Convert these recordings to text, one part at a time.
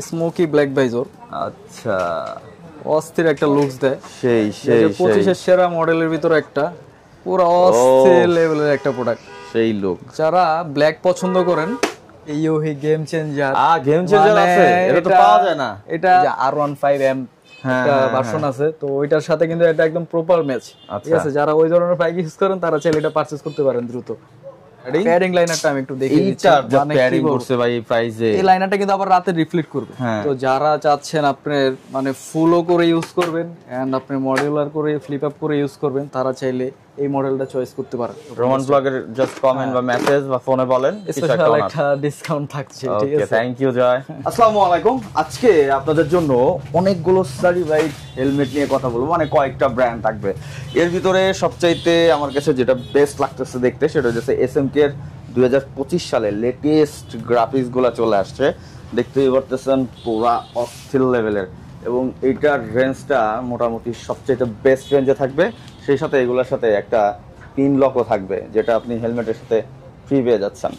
Smoky black visor. আচ্ছা, অস্থির একটা লুকস দেয়। সেই সেই 25 এর সেরা মডেলের ভিতরে একটা পুরো অস্থির লেভেলের একটা প্রোডাক্ট। সেই লুক, যারা ব্ল্যাক পছন্দ করেন, ইউহি গেম চেঞ্জার। গেম চেঞ্জার আছে, এটা তো পাওয়া যায় না। এটা R15M একটা ভার্সন আছে, তো ওইটার সাথে কিন্তু এটা একদম প্রপার ম্যাচ। ঠিক আছে, যারা ওই ধরনের বাইক ইউজ করেন তারা চাইলে এটা পারচেজ করতে পারেন দ্রুত। প্যাডিং লাইনারটা আমি একটু দেখিয়ে দিচ্ছি। এইটা প্যাডিং করছে ভাই এই প্রাইসে। এই লাইনারটা কিন্তু আবার রাতে রিফ্লেক্ট করবে। তো যারা চাচ্ছেন আপনার মানে ফুলও করে ইউজ করবেন এন্ড আপনি মডিউলার করে ফ্লিপ আপ করে ইউজ করবেন, তারা চাইলে এই মডেলটা চয়েস করতে পারেন। রোমান ব্লগের জাস্ট কমেন্ট বা মেসেজ বা ফোনে বলেন, স্পেশাল একটা ডিসকাউন্ট থাকছে। ঠিক আছে, থ্যাংক ইউ জয়। আসসালামু আলাইকুম। আজকে আপনাদের জন্য অনেকগুলো সার্টিফাইড হেলমেট নিয়ে কথা বলবো, মানে কয়েকটা ব্র্যান্ড থাকবে। এর ভিতরে সবচাইতে আমার কাছে যেটা বেস্ট লাগতেছে দেখতে, সেটা হচ্ছে এসএমকে এর 2025 সালে লেটেস্ট গ্রাফিক্স গুলা চলে আসছে। দেখতেই পারতেছেন পুরা অস্থির লেভেলের, এবং এইটার রেঞ্জটা মোটামুটি সবচেয়ে বেস্ট রেঞ্জে থাকবে। সেই সাথে এগুলোর সাথে একটা পিন লকও থাকবে, যেটা আপনি হেলমেটের সাথে ফ্রি পেয়ে যাচ্ছেন।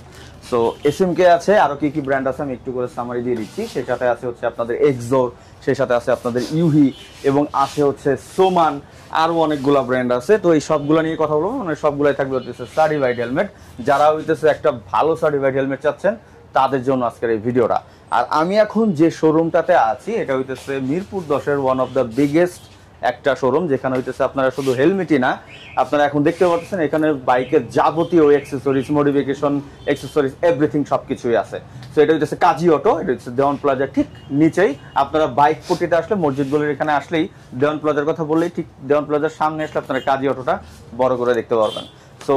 সো এসএমকে আছে, আরো কি কি ব্র্যান্ড আছে আমি একটু করে সামারি দিয়ে দিচ্ছি। সেই সাথে আছে হচ্ছে আপনাদের এক্সোর, সেই সাথে আছে আপনাদের ইউহি, এবং আছে হচ্ছে সোমান, আরো অনেকগুলা ব্র্যান্ড আছে। তো এই সবগুলো নিয়ে কথা বলবো, মানে সবগুলাই থাকবে হচ্ছে সার্টিফাইড হেলমেট। যারা হইতেছে একটা ভালো সার্টিফাইড হেলমেট চাচ্ছেন তাদের জন্য আজকের এই ভিডিওটা। আর আমি এখন যে শোরুমটাতে আছি এটা হইতেছে মিরপুর 10-এর ওয়ান অফ দ্য বিগেস্ট একটা শোরুম, যেখানে হইতেছে আপনারা শুধু হেলমেটই না, আপনারা এখন দেখতে পাচ্ছেন এখানে বাইকের যাবতীয় অ্যাক্সেসরিজ, মডিফিকেশন অ্যাক্সেসরিজ, এভরিথিং সবকিছুই আছে। তো এটা হইতেছে কাজী অটো, এটা হচ্ছে দেওয়ান প্লাজার ঠিক নিচেই। আপনারা বাইক পট্টিতে আসলে, মসজিদগুলির এখানে আসলেই দেওয়ান প্লাজার কথা বললেই ঠিক দেওয়ান প্লাজার সামনে আসলে আপনারা কাজী অটোটা বড় করে দেখতে পারবেন। তো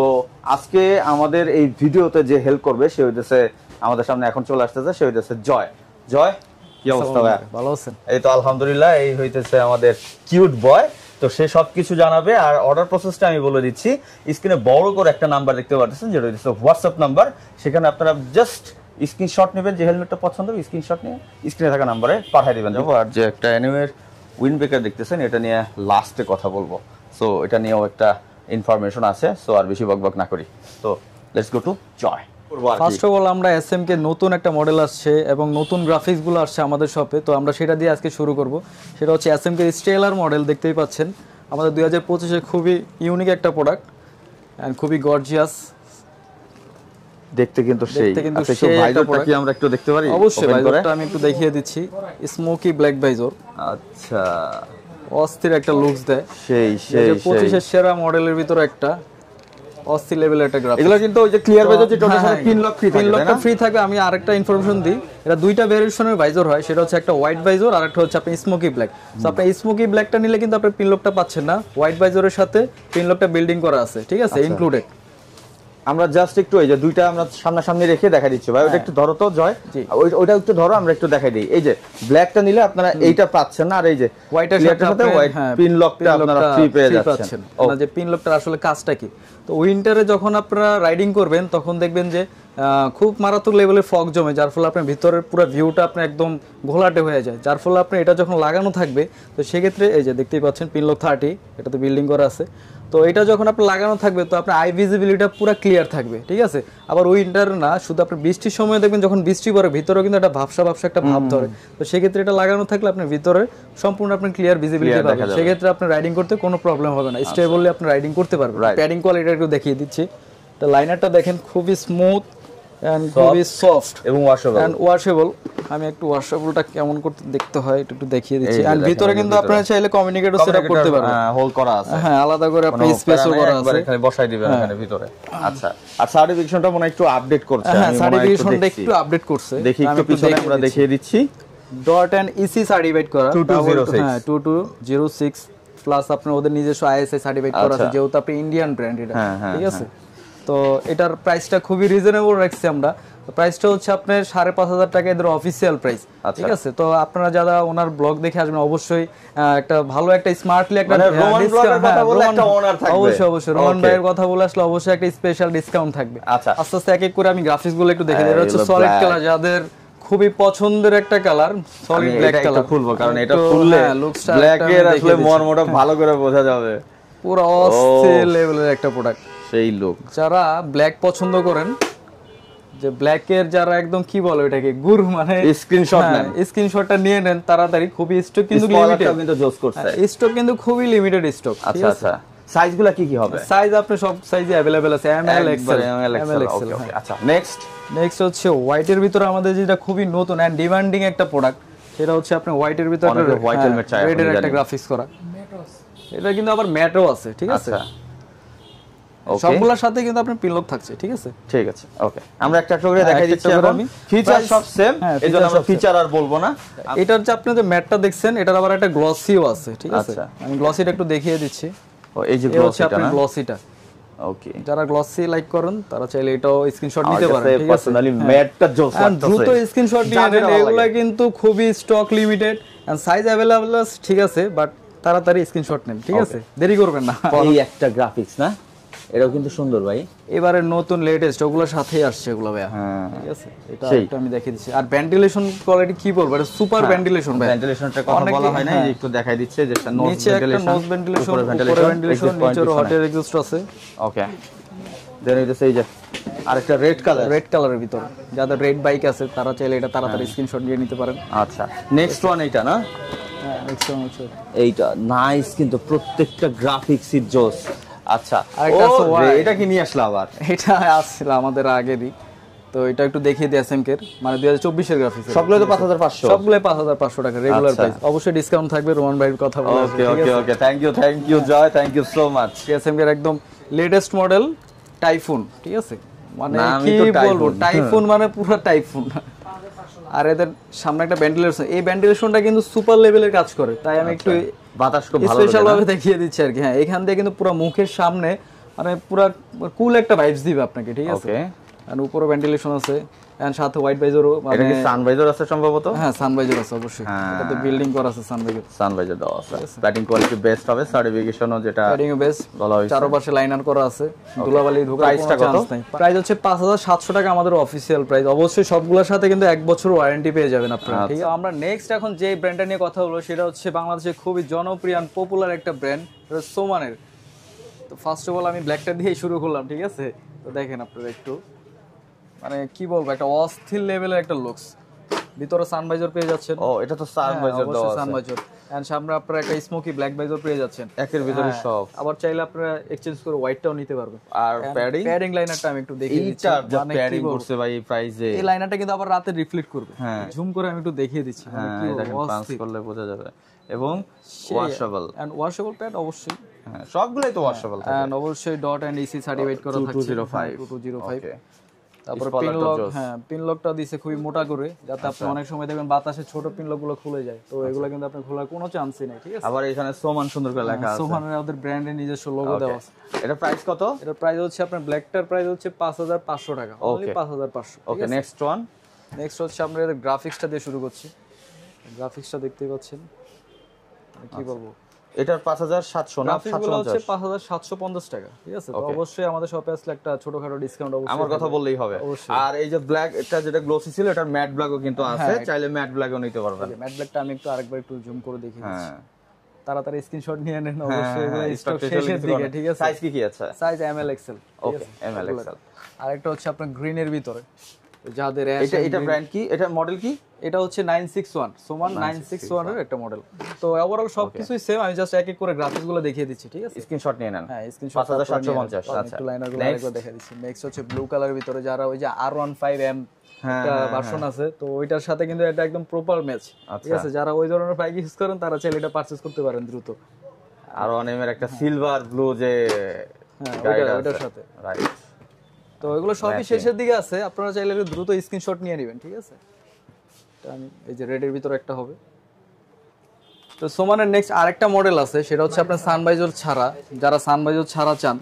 আজকে আমাদের এই ভিডিওতে যে হেল্প করবে সে হইতেছে আমাদের সামনে এখন চলে আসতেছে, সে হইতেছে জয়। জয়, কি অবস্থা ভাই? ভালো আছেন? এই তো আলহামদুলিল্লাহ। এই হইতেছে আমাদের কিউট বয়। তো সে সবকিছু জানাবে। আর অর্ডার প্রসেসটা আমি বলে দিচ্ছি। স্ক্রিনে বড় করে একটা নাম্বার দেখতে পাচ্ছেন, যেটা হচ্ছে হোয়াটসঅ্যাপ নাম্বার। সেখানে আপনারা জাস্ট স্ক্রিনশট নেবেন, যে হেলমেটটা পছন্দ হবে স্ক্রিনশট নিয়ে স্ক্রিনে থাকা নাম্বারে পাঠিয়ে দিবেন। আর যে একটা অ্যানিমের উইন্ড ব্রেকার দেখতেছেন, এটা নিয়ে লাস্টে কথা বলবো। সো এটা নিয়েও একটা ইনফরমেশন আছে। সো আর বেশি বকবক না করি, তো লেটস গো টু জয়। ফার্স্ট অফ অল আমরা এসএমকে নতুন একটা মডেল আসছে এবং নতুন গ্রাফিক্সগুলো আসছে আমাদের শপে, তো আমরা সেটা দিয়ে আজকে শুরু করব। সেটা হচ্ছে এসএমকে স্টেলার মডেল। দেখতেই পাচ্ছেন আমাদের 2025-এ খুবই ইউনিক একটা প্রোডাক্ট এন্ড খুবই গর্জিয়াস দেখতে, কিন্তু সেই আচ্ছা একটু ভাইজরটা কি আমরা একটু দেখতে পারি? অবশ্যই, ভাইজরটা আমি একটু দেখিয়ে দিচ্ছি। Smoky black visor. আচ্ছা, অস্থির একটা লুকস দেয়। সেই সেই 25 এর সেরা মডেলের ভিতরে একটা অস্থির লেভেলের একটা গ্রাফিক্স। এগুলো কিন্তু ওই যে ক্লিয়ার ভাইজর, যেটা ওটার সাথে পিন লক ফ্রি থাকে, পিন লকটা ফ্রি থাকবে। আমি আরেকটা ইনফরমেশন দিই, এটা দুইটা ভেরিয়েশনের ভাইজর হয়। সেটা হচ্ছে একটা হোয়াইট ভাইজর আর একটা হচ্ছে আপনি স্মোকি ব্ল্যাক। সো আপনি স্মোকি ব্ল্যাকটা নিলে কিন্তু আপনি পিন লকটা পাচ্ছেন না, হোয়াইট ভাইজরের সাথে পিন লকটা বিল্ডিং করা আছে। ঠিক আছে, ইনক্লুডেড। আমরা জাস্ট একটু এই যে দুইটা আমরা সামনাসামনি রেখে দেখাই দিচ্ছি ভাই। ওটা একটু ধরো তো জয়, ওইটা একটু ধরো, আমরা একটু দেখাই দিই। এই যে ব্ল্যাকটা নিলে আপনারা এইটা পাচ্ছেন না, আর এই যে হোয়াইটের সাথে হোয়াইট পিন লকটা আপনারা ফ্রি পেয়ে যাচ্ছেন। না যে পিন লকটার আসলে কাজটা কি, তো উইন্টারে যখন আপনারা রাইডিং করবেন তখন দেখবেন যে খুব মারাত্মক লেভেলের ফগ জমে, যার ফলে আপনার ভিতরের পুরো ভিউটা আপনার একদম ঘোলাটে হয়ে যায়। যার ফলে আপনি এটা যখন লাগানো থাকবে, তো সেক্ষেত্রে এই যে দেখতেই পাচ্ছেন পিন লক 30, এটাতে বিল্ডিং করা আছে। তো এটা যখন আপনার লাগানো থাকবে তো আপনার আই ভিজিবিলিটিটা পুরো ক্লিয়ার থাকবে। ঠিক আছে, আবার উইন্টার না শুধু আপনি বৃষ্টির সময় দেখবেন যখন বৃষ্টি পড়ে ভিতরেও কিন্তু একটা ভাবসা ভাবসা একটা ভাব ধরে। তো সেক্ষেত্রে এটা লাগানো থাকলে আপনার ভিতরে সম্পূর্ণ আপনি ক্লিয়ার ভিজিবিলিটি পাবেন। সেক্ষেত্রে আপনার রাইডিং করতে কোনো প্রবলেম হবে না, স্টেবলি আপনি রাইডিং করতে পারবেন। প্যাডিং কোয়ালিটিটা একটু দেখিয়ে দিচ্ছি। তো লাইনারটা দেখেন খুবই স্মুথ এন্ড খুবই সফট এবং ওয়াশেবল। আমি একটু ওয়াশেবলটা কেমন করতে দেখতে হয় একটু দেখিয়ে দিচ্ছি। এন্ড ভিতরে কিন্তু আপনারা চাইলে কমিউনিকেটর সেটআপ করতে পারবেন। হোল্ড করা আছে, হ্যাঁ, আলাদা করে আপনি স্পেসও করা আছে, এখানে বসাই দিবেন এখানে ভিতরে। আচ্ছা, আর সার্টিফিকেশনটা মনে একটু আপডেট করছে। হ্যাঁ, সার্টিফিকেশনটা একটু আপডেট করছে। দেখি একটু পিছনে আমরা দেখিয়ে দিচ্ছি। ডট এন্ড ইসি সার্টিফাইড করা 2206, হ্যাঁ 2206 প্লাস আপনার ওদের নিজস্ব আইএসআই সার্টিফাইড করা আছে, যেহেতু আপনি ইন্ডিয়ান ব্র্যান্ড এটা। ঠিক আছে, তো এটার প্রাইসটা খুবই রিজনেবল রাখছি আমরা। প্রাইসটা হচ্ছে আপনার 5,500 টাকা এদের অফিসিয়াল প্রাইস। ঠিক আছে, তো আপনারা যারা ওনার ব্লগ দেখে আসবেন অবশ্যই একটা ভালো একটা স্মার্টলি একটা অবশ্যই অবশ্যই রোমান ভাইয়ের কথা বলে আসলে অবশ্যই একটা স্পেশাল ডিসকাউন্ট থাকবে। আস্তে আস্তে এক এক করে আমি গ্রাফিক্স গুলো একটু দেখে দিই। এটা হচ্ছে সলিড কালার, যাদের খুবই পছন্দের একটা কালার, সলিড ব্ল্যাক কালার। খুলবো কারণ এটা খুললে ব্ল্যাক এর আসলে মর্মটা ভালো করে বোঝা যাবে। পুরো অস্থির লেভেলের একটা প্রোডাক্ট, সেই লুক। যারা ব্ল্যাক পছন্দ করেন, যে ব্ল্যাকের যারা একদম কি বলে ওটাকে গুরু মানে স্ক্রিনশট নেন, স্ক্রিনশটটা নিয়ে নেন তাড়াতাড়ি। খুবই স্টক কিন্তু লিমিটেড, কিন্তু জোস করছে, স্টক কিন্তু খুবই লিমিটেড স্টক। আচ্ছা আচ্ছা, সাইজগুলো কি কি হবে? সাইজ আপনি সব সাইজে अवेलेबल আছে, এম এল এক্সেল। ওকে আচ্ছা, নেক্সট হচ্ছে হোয়াইটের ভিতরে আমাদের যেটা খুবই নতুন এন্ড ডিমান্ডিং একটা প্রোডাক্ট, সেটা হচ্ছে আপনি হোয়াইটের ভিতরে হোয়াইট হেলমেট চাই, রেডের একটা গ্রাফিক্স করা। এটা কিন্তু আবার ম্যাটও আছে, ঠিক আছে। সবগুলোর সাথে কিন্তু আপনার পিনলক থাকছে, ঠিক আছে। ঠিক আছে, ওকে, আমরা একটা একটা করে দেখাই দিচ্ছি। আমি ফিচার সব সেম, এজন্য আমরা ফিচার আর বলবো না। এটার যে আপনি যে ম্যাটটা দেখছেন, এটার আবার একটা গ্লসিও আছে, ঠিক আছে। আমি গ্লসিটা একটু দেখিয়ে দিচ্ছি। ও এই যে গ্লসিটা না, গ্লসিটা ওকে। যারা গ্লসি লাইক করেন তারা চাইলে এটাও স্ক্রিনশট নিতে পারেন, ঠিক আছে। পার্সোনালি ম্যাটটা জোস লাগতেছে, দ্রুত স্ক্রিনশট নিয়ে নেন। এগুলা কিন্তু খুবই stock limited and size available আছে, ঠিক আছে, বাট তাড়াতাড়ি স্ক্রিনশট নেন, ঠিক আছে, দেরি করবেন না। এই একটা গ্রাফিক্স না, এটাও কিন্তু সুন্দর ভাই, এবারে নতুন লেটেস্ট ওগুলোর সাথেই আসছে এগুলো ভাই, হ্যাঁ ঠিক আছে। এটা একটা আমি দেখিয়ে দিচ্ছি। আর ভেন্টিলেশন কোয়ালিটি কি বলবো, এটা সুপার ভেন্টিলেশন ভাই। ভেন্টিলেশনটা কথা বলা হয় না, এই একটু দেখাই দিচ্ছে যে নিচে একটা নোজ ভেন্টিলেশন, উপরে ভেন্টিলেশন, নিচে হটের এক্সস্ট আছে, ওকে। দেন এই যে আরেকটা রেড কালারের ভিতর যাদের রেড বাইক আছে তারা চাইলে এটা তাড়াতাড়ি স্ক্রিনশট নিয়ে নিতে পারেন। আচ্ছা, নেক্সট ওয়ান এইটা না, হ্যাঁ নেক্সট ওয়ান হচ্ছে এইটা নাইস, কিন্তু প্রত্যেকটা গ্রাফিক্স ইজ জোস। আচ্ছা, আরেকটা আছে এটা কি নিয়ে আসলো আবার? এটা আসছিল আমাদের আগেরই, তো এটা একটু দেখিয়ে দিই এসএমকে, মানে 2024 এর গ্রাফিক্স। সবগুলো তো 5500, সবগুলো 5500 টাকা রেগুলার প্রাইস। অবশ্যই ডিসকাউন্ট থাকবে, রোমান ভাইয়ের কথা বলা আছে। Okay, thank you Joy, thank you so much. SMK একদম লেটেস্ট মডেল টাইফুন, ঠিক আছে। মানে কি বলবো, টাইফুন মানে পুরো টাইফুন। আর এদের সামনে একটা ভেন্টিলেশন, এই ভেন্টিলেশনটা কিন্তু সুপার লেভেলের কাজ করে, তাই আমি একটু বাতাস খুব ভালো স্পেশাল ভাবে দেখিয়ে দিচ্ছি আর কি। হ্যাঁ, এখান থেকে কিন্তু পুরো মুখের সামনে মানে পুরো কুল একটা ভাইবস দিবে আপনাকে, ঠিক আছে। ওকে, আর উপরে ভেন্টিলেশন আছে এন্ড সাথে হোয়াইট ভাইজারও, মানে এটা কি সানভাইজার আছে সম্ভবত? হ্যাঁ সানভাইজার আছে অবশ্যই, এটাতে বিল্ডিং করা আছে সানভাইজার দেওয়া আছে। প্যাটিং কোয়ালিটি বেস্ট হবে, সার্টিফিকেশনও যেটা প্যাডিং বেস্ট বলা হয়েছে, চারপাশে লাইনার করা আছে, ধুলাবালি ঢোকার কোনো চান্স নাই। প্রাইস হচ্ছে 5700 টাকা আমাদের অফিশিয়াল প্রাইস। অবশ্যই সবগুলোর সাথে কিন্তু 1 বছর ওয়ারেন্টি পেয়ে যাবেন আপনারা, ঠিক আছে। আমরা নেক্সট এখন যে ব্র্যান্ডটা নিয়ে কথা বলবো সেটা হচ্ছে বাংলাদেশের খুবই জনপ্রিয় আর পপুলার একটা ব্র্যান্ড, এটা সোমানের। তো ফার্স্ট অফ অল আমি ব্ল্যাকটা দিয়ে শুরু করলাম, ঠিক আছে। তো দেখেন আপনারা একটু, মানে কি বলবো, একটা অস্থির লেভেলের একটা লুকস। ভিতরে সানভাইজার পেয়ে যাচ্ছেন। ও এটা তো সানভাইজার দেওয়া আছে, সানভাইজার এন্ড সামনে আপনারা একটা স্মোকি ব্ল্যাক ভাইজার পেয়ে যাচ্ছেন একের ভিতরে সব। আবার চাইলে আপনারা এক্সচেঞ্জ করে হোয়াইটটাও নিতে পারবেন। আর প্যাডিং লাইনারটা আমি একটু দেখিয়ে দিচ্ছি, মানে প্যাডিং করছে ভাই এই প্রাইসে। এই লাইনারটা কিন্তু আবার রাতে রিফ্লেক্ট করবে, জুম করে আমি একটু দেখিয়ে দিচ্ছি, হ্যাঁ এটা ট্রান্স করলে বোঝা যাবে। এবং ওয়াশেবল এন্ড ওয়াশেবল প্যাড অবশ্যই, হ্যাঁ সবগুলাই তো ওয়াশেবল থাকে। এন্ড অবশ্যই ডট এন্ড ইসি সার্টিফাইড করা থাকছে 2205। তারপর পিনলক, হ্যাঁ পিনলকটা দিছে খুবই মোটা করে, যাতে আপনি অনেক সময় দেখবেন বাতাসে ছোট পিনলকগুলো খুলে যায়, তো এগুলো কিন্তু আপনি খোলার কোনো চান্সই নাই, ঠিক আছে। আবার এখানে সোমান সুন্দর করে লেখা আছে, সোমানের ওদের ব্র্যান্ডের নিজস্ব লোগো দেওয়া আছে। এটা প্রাইস কত? এটা প্রাইস হচ্ছে আপনার ব্ল্যাকটার প্রাইস হচ্ছে 5500 টাকা, অনলি 5500। ওকে, নেক্সট ওয়ান। নেক্সট হচ্ছে আমরা এর গ্রাফিক্সটা দিয়ে শুরু করছি। গ্রাফিক্সটা দেখতেই পাচ্ছেন, কি বলবো, এটার 5700 না 750 হচ্ছে 5750 টাকা, ঠিক আছে। তো অবশ্যই আমাদের শপে আসলে একটা ছোটখাটো ডিসকাউন্ট অবশ্যই, আমার কথা বললেই হবে। আর এই যে ব্ল্যাক, এটা যেটা গ্লোসি ছিল, এটার ম্যাট ব্ল্যাকও কিন্তু আছে, চাইলে ম্যাট ব্ল্যাকও নিতে পারবেন। ম্যাট ব্ল্যাকটা আমি একটু আরেকবার একটু জুম করে দেখিয়ে দিচ্ছি, তাড়াতাড়ি স্ক্রিনশট নিয়ে নেন অবশ্যই, এগুলো স্টক শেষের দিকে, ঠিক আছে। সাইজ কি আছে? সাইজ এমএল এক্সএল, ওকে এমএল এক্সএল। আরেকটা হচ্ছে আপনার গ্রিনের ভিতরে, যাদের এটা ব্র্যান্ড কি, এটা মডেল কি? এটা হচ্ছে 961 সোমান 961 এর একটা মডেল। তো ওভারঅল সবকিছুই সেম, আমি জাস্ট এক এক করে গ্রাফিক্স গুলো দেখিয়ে দিচ্ছি, ঠিক আছে। স্ক্রিনশট নিয়ে নেন। হ্যাঁ স্ক্রিনশট 5750। আচ্ছা, একটু লাইনার গুলো আরেকবার দেখিয়ে দিচ্ছি। নেক্সট হচ্ছে ব্লু কালারের ভিতরে, যারা ওই যে R15M একটা ভার্সন আছে, তো ওইটার সাথে কিন্তু এটা একদম প্রপার ম্যাচ, ঠিক আছে। যারা ওই ধরনের বাইক ইউজ করেন তারা চাইলে এটা পারচেজ করতে পারেন দ্রুত। R1M এর একটা সিলভার ব্লু যে ওটার সাথে, রাইট। তো এগুলো সবই শেষের দিকে আছে, আপনারা চাইলে দ্রুত স্ক্রিনশট নিয়ে নেবেন, ঠিক আছে। আমি এই যে রেডের ভিতরে একটা হবে। তো সোমানের নেক্সট আরেকটা মডেল আছে, সেটা হচ্ছে আপনার সানভাইজার ছাড়া। যারা সানভাইজার ছাড়া চান,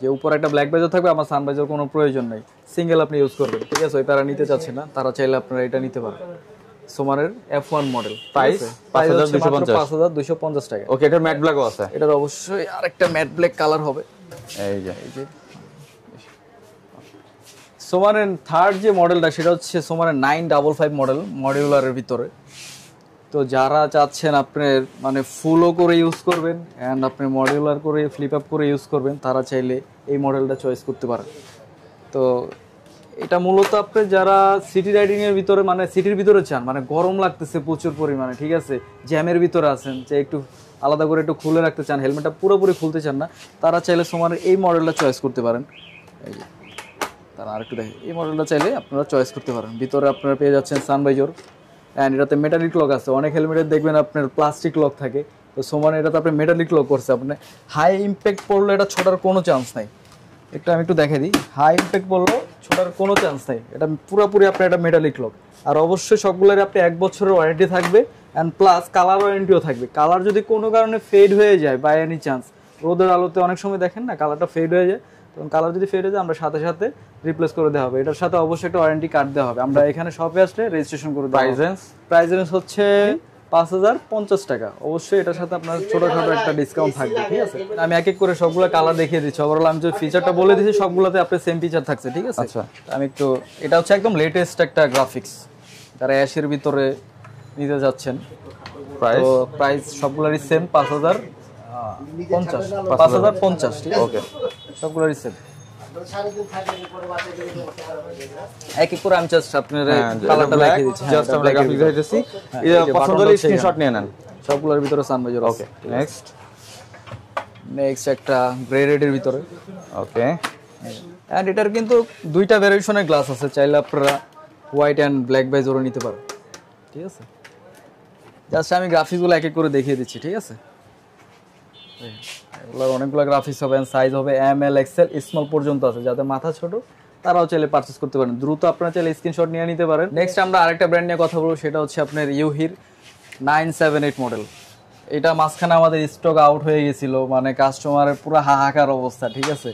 যে উপরে একটা ব্ল্যাক ভাইজার থাকবে, আমার সানভাইজার কোনো প্রয়োজন নাই, সিঙ্গেল আপনি ইউজ করবেন, ঠিক আছে। ওই প্যারা নিতে চাচ্ছেন না, তারা চাইলে আপনারা এটা নিতে পারেন। সোমানের F1 মডেল, প্রাইস 5250 টাকা। ওকে, এটা ম্যাট ব্ল্যাকও আছে, এটার অবশ্যই আরেকটা ম্যাট ব্ল্যাক কালার হবে। এই যে সোমানের থার্ড যে মডেলটা, সেটা হচ্ছে সোমানের 955 মডেল, মডিউলারের ভিতরে। তো যারা চাচ্ছেন আপনার মানে ফুলও করে ইউজ করবেন এন্ড আপনি মডিউলার করে ফ্লিপ আপ করে ইউজ করবেন, তারা চাইলে এই মডেলটা চয়েস করতে পারেন। তো এটা মূলত আপনি যারা সিটি রাইডিং এর ভিতরে মানে সিটির ভিতরে চান, মানে গরম লাগতেছে প্রচুর পরিমাণে, ঠিক আছে, জ্যামের ভিতরে আছেন, যে একটু আলাদা করে একটু খুলে রাখতে চান, হেলমেটটা পুরোপুরি খুলতে চান না, তারা চাইলে সোমারের এই মডেলটা চয়েস করতে পারেন। এই যে তারা আরেকটু দেখে, এই মডেলটা চাইলে আপনারা চয়েস করতে পারেন। ভিতরে আপনারা পেয়ে যাচ্ছেন সানভাইজর, অ্যান্ড এটাতে মেটালিক লক আছে। অনেক হেলমেটে দেখবেন আপনার প্লাস্টিক লক থাকে, তো সোমান এটাতে আপনি মেটালিক লক করছে। আপনি হাই ইম্প্যাক্ট পড়লে এটা ছোটার কোনো চান্স নাই। আমি একটু দেখে দিই, হাই ইম্প্যাক্ট পড়লেও ছোটার কোনো চান্স নাই, এটা পুরোপুরি আপনার এটা মেটালিক লক। আর অবশ্যই সবগুলোর আপনি 1 বছরের ওয়ারেন্টি থাকবে, অ্যান্ড প্লাস কালার ওয়ারেন্টিও থাকবে। কালার যদি কোনো কারণে ফেড হয়ে যায় বাই এনি চান্স, রোদের আলোতে অনেক সময় দেখেন না কালারটা ফেড হয়ে যায়, তখন কালার যদি ফেড হয়ে যায় আমরা সাথে সাথে রিপ্লেস করে দেওয়া হবে। এটার সাথে অবশ্যই একটা ওয়ারেন্টি কার্ড দেওয়া হবে। আমরা এখানে শপে আসলে রেজিস্ট্রেশন করে দেওয়া হবে। প্রাইস রেঞ্জ হচ্ছে 5050 টাকা। অবশ্যই এটার সাথে আপনার ছোটখাটো একটা ডিসকাউন্ট থাকবে, ঠিক আছে। আমি এক এক করে সবগুলো কালার দেখিয়ে দিচ্ছি। ওভারঅল আমি যে ফিচারটা বলে দিয়েছি সবগুলোতে আপনার সেম ফিচার থাকছে, ঠিক আছে। আচ্ছা, আমি একটু, এটা হচ্ছে একদম লেটেস্ট একটা গ্রাফিক্স, যারা অ্যাশের ভিতরে নিতে যাচ্ছেন। প্রাইস সবগুলোরই সেম 5050, ঠিক আছে। ওকে, সবগুলোরই সেম। এক এক করে আমি জাস্ট আপনাদের কালারটা দেখিয়ে দিচ্ছি। জাস্ট আমরা গ্রাফিক্স দেখাইতেছি, এটা পছন্দ হলে স্ক্রিনশট নিয়ে নেন। সবগুলোর ভিতরে সানভাইজার। ওকে, নেক্সট একটা গ্রে রেডের ভিতরে। ওকে, এন্ড এটার কিন্তু দুইটা ভেরিয়েশনের গ্লাস আছে, চাইলে আপনারা হোয়াইট এন্ড ব্ল্যাক ভাইজারও নিতে পারেন, ঠিক আছে। জাস্ট আমি গ্রাফিক্সগুলো এক এক করে দেখিয়ে দিচ্ছি, ঠিক আছে। এগুলোর অনেকগুলো গ্রাফিক্স হবে, সাইজ হবে ML XL স্মল পর্যন্ত আছে। যাদের মাথা ছোট তারাও চাইলে পারচেজ করতে পারেন, দ্রুত আপনারা চাইলে স্ক্রিনশট নিয়ে নিতে পারেন। নেক্সট আমরা আরেকটা ব্র্যান্ড নিয়ে কথা বলবো, সেটা হচ্ছে আপনার ইউহির 978 মডেল। এটা মাঝখানে আমাদের স্টক আউট হয়ে গেছিল, মানে কাস্টমারের পুরো হাহাকার অবস্থা, ঠিক আছে।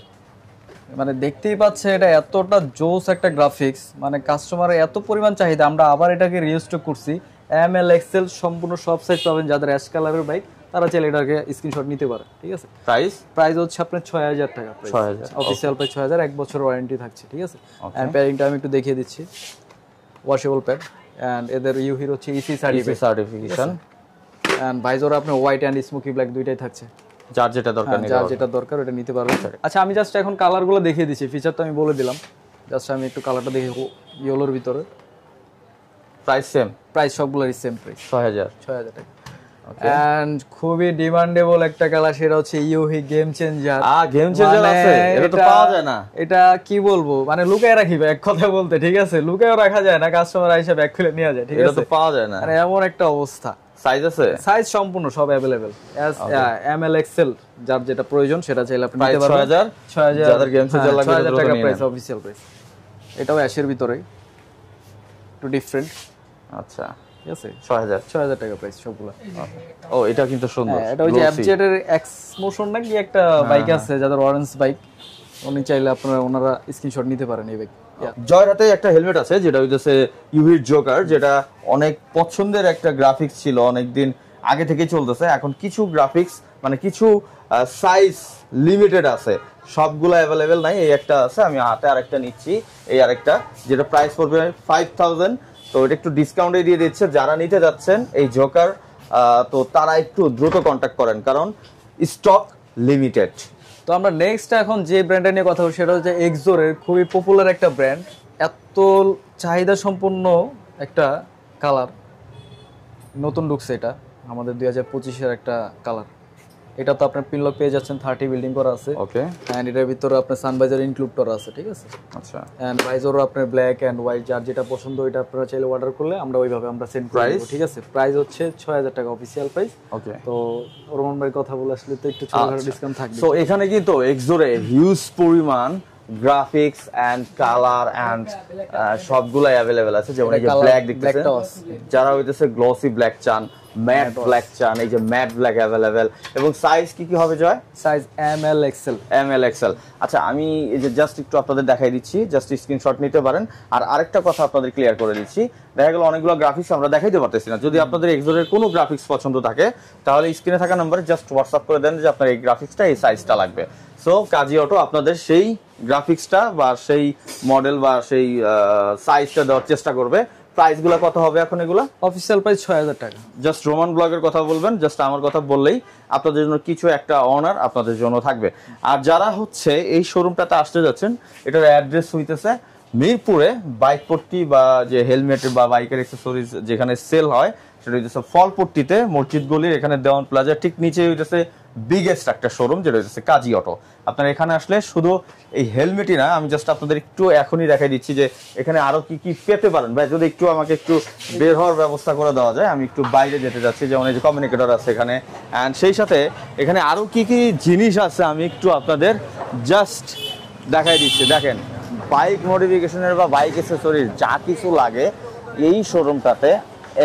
মানে দেখতেই পাচ্ছে এটা এতটা জোস একটা গ্রাফিক্স, মানে কাস্টমারের এত পরিমাণ চাহিদা, আমরা আবার এটাকে রিস্টক করছি। ML XL সম্পূর্ণ সব সাইজ পাবেন। যাদের অ্যাশ কালারের বাইক তারা চাইলে এটাকে স্ক্রিনশট নিতে পারে, ঠিক আছে। প্রাইস হচ্ছে আপনার 6000 টাকা। 6000 অফিসিয়াল প্রাইস 6000, 1 বছর ওয়ারেন্টি থাকছে, ঠিক আছে। এন্ড প্যাডিংটা আমি একটু দেখিয়ে দিচ্ছি, ওয়াশেবল প্যাড, এন্ড এদের ইউহির হচ্ছে EC সার্টিফিকেশন, এন্ড ভাইজার আপনার হোয়াইট এন্ড স্মোকি ব্ল্যাক দুইটাই থাকছে। যার যেটা দরকার ওটা নিতে পারবেন। আচ্ছা, আমি জাস্ট এখন কালারগুলো দেখিয়ে দিচ্ছি, ফিচার তো আমি বলে দিলাম। জাস্ট আমি একটু কালারটা দেখি, ইয়েলোর ভিতরে। প্রাইস সেম, প্রাইস সবগুলোরই সেম প্রাইস, 6000 টাকা। এন্ড খুবই ডিমান্ডেবল একটা কালার, সেটা হচ্ছে ইউহি গেম চেঞ্জার। গেম চেঞ্জার আছে, এটা তো পাওয়া যায় না। এটা কি বলবো, মানে লুকায় রাখি এক কথা বলতে, ঠিক আছে। লুকায়ও রাখা যায় না, কাস্টমার আইসা ব্যাগ খুলে নিয়ে যায়, ঠিক আছে। এটা তো পাওয়া যায় না, মানে এমন একটা অবস্থা। সাইজ আছে, সাইজ সম্পূর্ণ সব अवेलेबल, ML XL যার যেটা প্রয়োজন সেটা চাইলে আপনি নিতে পারবেন। 6000 যাদের গেম চেঞ্জার লাগবে 6000 টাকা প্রাইস, অফিশিয়াল প্রাইস। এটাও অ্যাশের ভিতরে, একটু ডিফারেন্ট। আচ্ছা, ঠিক আছে। 6000 টাকা প্রাইস সবগুলো। ও, এটা কিন্তু সুন্দর। এটা ওই যে FZ এর এক্স মোশন নাকি একটা বাইক আছে, যাদের অরেঞ্জ বাইক, উনি চাইলে আপনারা ওনারা স্ক্রিনশট নিতে পারেন এই বাইক। জয়ের হাতে একটা হেলমেট আছে যেটা হইতেছে ইউহির জোকার, যেটা অনেক পছন্দের একটা গ্রাফিক্স ছিল, অনেকদিন আগে থেকে চলতেছে। এখন কিছু গ্রাফিক্স মানে কিছু সাইজ লিমিটেড আছে, সবগুলো অ্যাভেলেবেল নাই। এই একটা আছে, আমি হাতে আরেকটা নিচ্ছি, এই আরেকটা, যেটা প্রাইস পড়বে 5000। তো এটা একটু ডিসকাউন্টে দিয়ে দিচ্ছে। যারা নিতে যাচ্ছেন এই জোকার, তো তারা একটু দ্রুত কন্ট্যাক্ট করেন, কারণ স্টক লিমিটেড। তো আমরা নেক্সট এখন যে ব্র্যান্ডটা নিয়ে কথা বলছি সেটা হচ্ছে এক্সোরের, খুবই পপুলার একটা ব্র্যান্ড, এত চাহিদা সম্পন্ন একটা কালার, নতুন ঢুকছে এটা আমাদের 2025-এর একটা কালার। এটা তো আপনার পিনলক পেয়ে যাচ্ছেন, 30 বিল্ডিং করা আছে। ওকে, এন্ড এটার ভিতরে আপনার সানভাইজার ইনক্লুড করা আছে, ঠিক আছে। আচ্ছা, এন্ড ভাইজারও আপনার ব্ল্যাক এন্ড হোয়াইট, যার যেটা পছন্দ ওইটা আপনারা চাইলে অর্ডার করলে আমরা ওইভাবে আমরা সেন্ড করে দেব, ঠিক আছে। প্রাইস হচ্ছে 6000 টাকা অফিশিয়াল প্রাইস। ওকে, তো রোমান ভাই কথা বলে আসলে তো একটু ছোটখাটো ডিসকাউন্ট থাকবে। সো এখানে কিন্তু এক্সোরে হিউজ পরিমাণ গ্রাফিক্স এন্ড কালার এন্ড সবগুলাই अवेलेबल আছে। যেমন এই যে ব্ল্যাক দেখতেছেন, যারা হইতেছে গ্লসি ব্ল্যাক চান, ম্যাট ব্ল্যাক চান, এই যে ম্যাট ব্ল্যাক अवेलेबल। এবং সাইজ কি হবে জয়? Size ML XL। আচ্ছা, আমি এই যে জাস্ট একটু আপনাদের দেখাই দিচ্ছি, জাস্ট স্ক্রিনশট নিতে পারেন। আর আরেকটা কথা আপনাদের ক্লিয়ার করে দিচ্ছি, দেখা গেল অনেকগুলো গ্রাফিক্স আমরা দেখাইতে পারতেছি না। যদি আপনাদের এক্সোরের কোনো গ্রাফিক্স পছন্দ থাকে তাহলে স্ক্রিনে থাকা নম্বরে জাস্ট হোয়াটসঅ্যাপ করে দেন যে আপনার এই গ্রাফিক্সটা, এই সাইজটা লাগবে। সো কাজী অটো আপনাদের সেই গ্রাফিক্সটা বা সেই মডেল বা সেই সাইজটা দেওয়ার চেষ্টা করবে। প্রাইসগুলো কত হবে এখন এগুলো? অফিশিয়াল প্রাইস 6000 টাকা। জাস্ট রোমান ব্লগের কথা বলবেন, জাস্ট আমার কথা বললেই আপনাদের জন্য কিছু একটা অনার আপনাদের জন্য থাকবে। আর যারা হচ্ছে এই শোরুমটাতে আসতে যাচ্ছেন, এটার অ্যাড্রেস হইতেছে মিরপুরে বাইক পট্টি বা যে হেলমেট বা বাইকের অ্যাক্সেসরিজ যেখানে সেল হয় সেটা হচ্ছে ফলপট্টিতে মসজিদ গলির এখানে দেওয়ান প্লাজা ঠিক নিচে হইতেছে বিগেস্ট একটা শোরুম, যেটা হচ্ছে কাজী অটো। আপনারা এখানে আসলে শুধু এই হেলমেটই না, আমি জাস্ট আপনাদের একটু এখনই দেখাই দিচ্ছি যে এখানে আরো কি কি পেতে পারেন। ভাই যদি একটু আমাকে একটু বের হওয়ার ব্যবস্থা করে দেওয়া যায়, আমি একটু বাইরে যেতে যাচ্ছি, যেমন এই যে কমিউনিকেটর আছে এখানে, অ্যান্ড সেই সাথে এখানে আরো কি কি জিনিস আছে আমি একটু আপনাদের জাস্ট দেখাই দিচ্ছি। দেখেন, বাইক মডিফিকেশনের বা বাইক অ্যাক্সেসরিজ যা কিছু লাগে এই শোরুমটাতে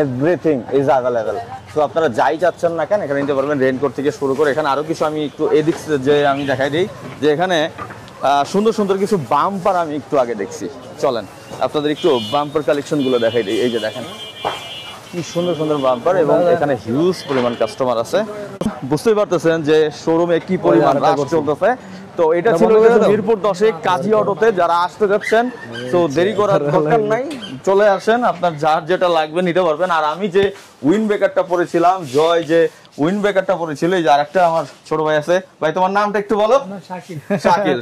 এভরিথিং ইজ অ্যাভেলেবেল। তো আপনারা যাই চাচ্ছেন না কেন এখানে নিতে পারবেন, রেনকোট থেকে শুরু করে। এখানে আরও কিছু আমি একটু এদিক যে আমি দেখাই দিই যে এখানে সুন্দর সুন্দর কিছু বাম্পার আমি একটু আগে দেখছি। চলেন আপনাদের একটু বাম্পার কালেকশনগুলো দেখাই দিই। এই যে দেখেন কি সুন্দর সুন্দর বাম্পার, এবং এখানে হিউজ পরিমাণ কাস্টমার আছে। বুঝতেই পারতেছেন যে শোরুমে কি পরিমাণ রাশ চলতেছে। তো এটা ছিল মিরপুর 10 কাজী অটোতে। যারা আসতে যাচ্ছেন তো দেরি করার দরকার নাই, চলে আসেন, আপনার যার যেটা লাগবে নিতে পারবেন। আর আমি যে উইন্ড ব্রেকারটা পরেছিলাম, জয় যে উইন্ড ব্রেকারটা পরেছিল, এই যে আরেকটা আমার ছোট ভাই আছে, ভাই তোমার নামটা একটু বলো।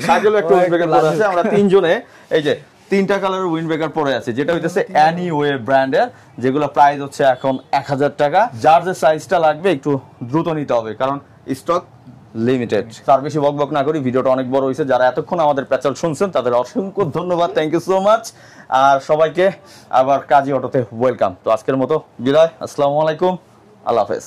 শাকিল একটা উইন্ড ব্রেকার পরে আছে। আমরা তিনজনে এই যে 3টা কালারের উইন্ড ব্রেকার পরে আছে, যেটা হইতেছে অ্যানিওয়ে ব্র্যান্ডের, যেগুলো প্রাইস হচ্ছে এখন 1000 টাকা। যার যে সাইজটা লাগবে একটু দ্রুত নিতে হবে, কারণ স্টক লিমিটেড। তার বেশি বকবক না করি, ভিডিওটা অনেক বড় হয়েছে। যারা এতক্ষণ আমাদের প্যাচাল শুনছেন তাদের অসংখ্য ধন্যবাদ, থ্যাংক ইউ সো মাচ। আর সবাইকে আবার কাজী অটোতে ওয়েলকাম। তো আজকের মতো বিদায়, আসসালামু আলাইকুম, আল্লাহ হাফেজ।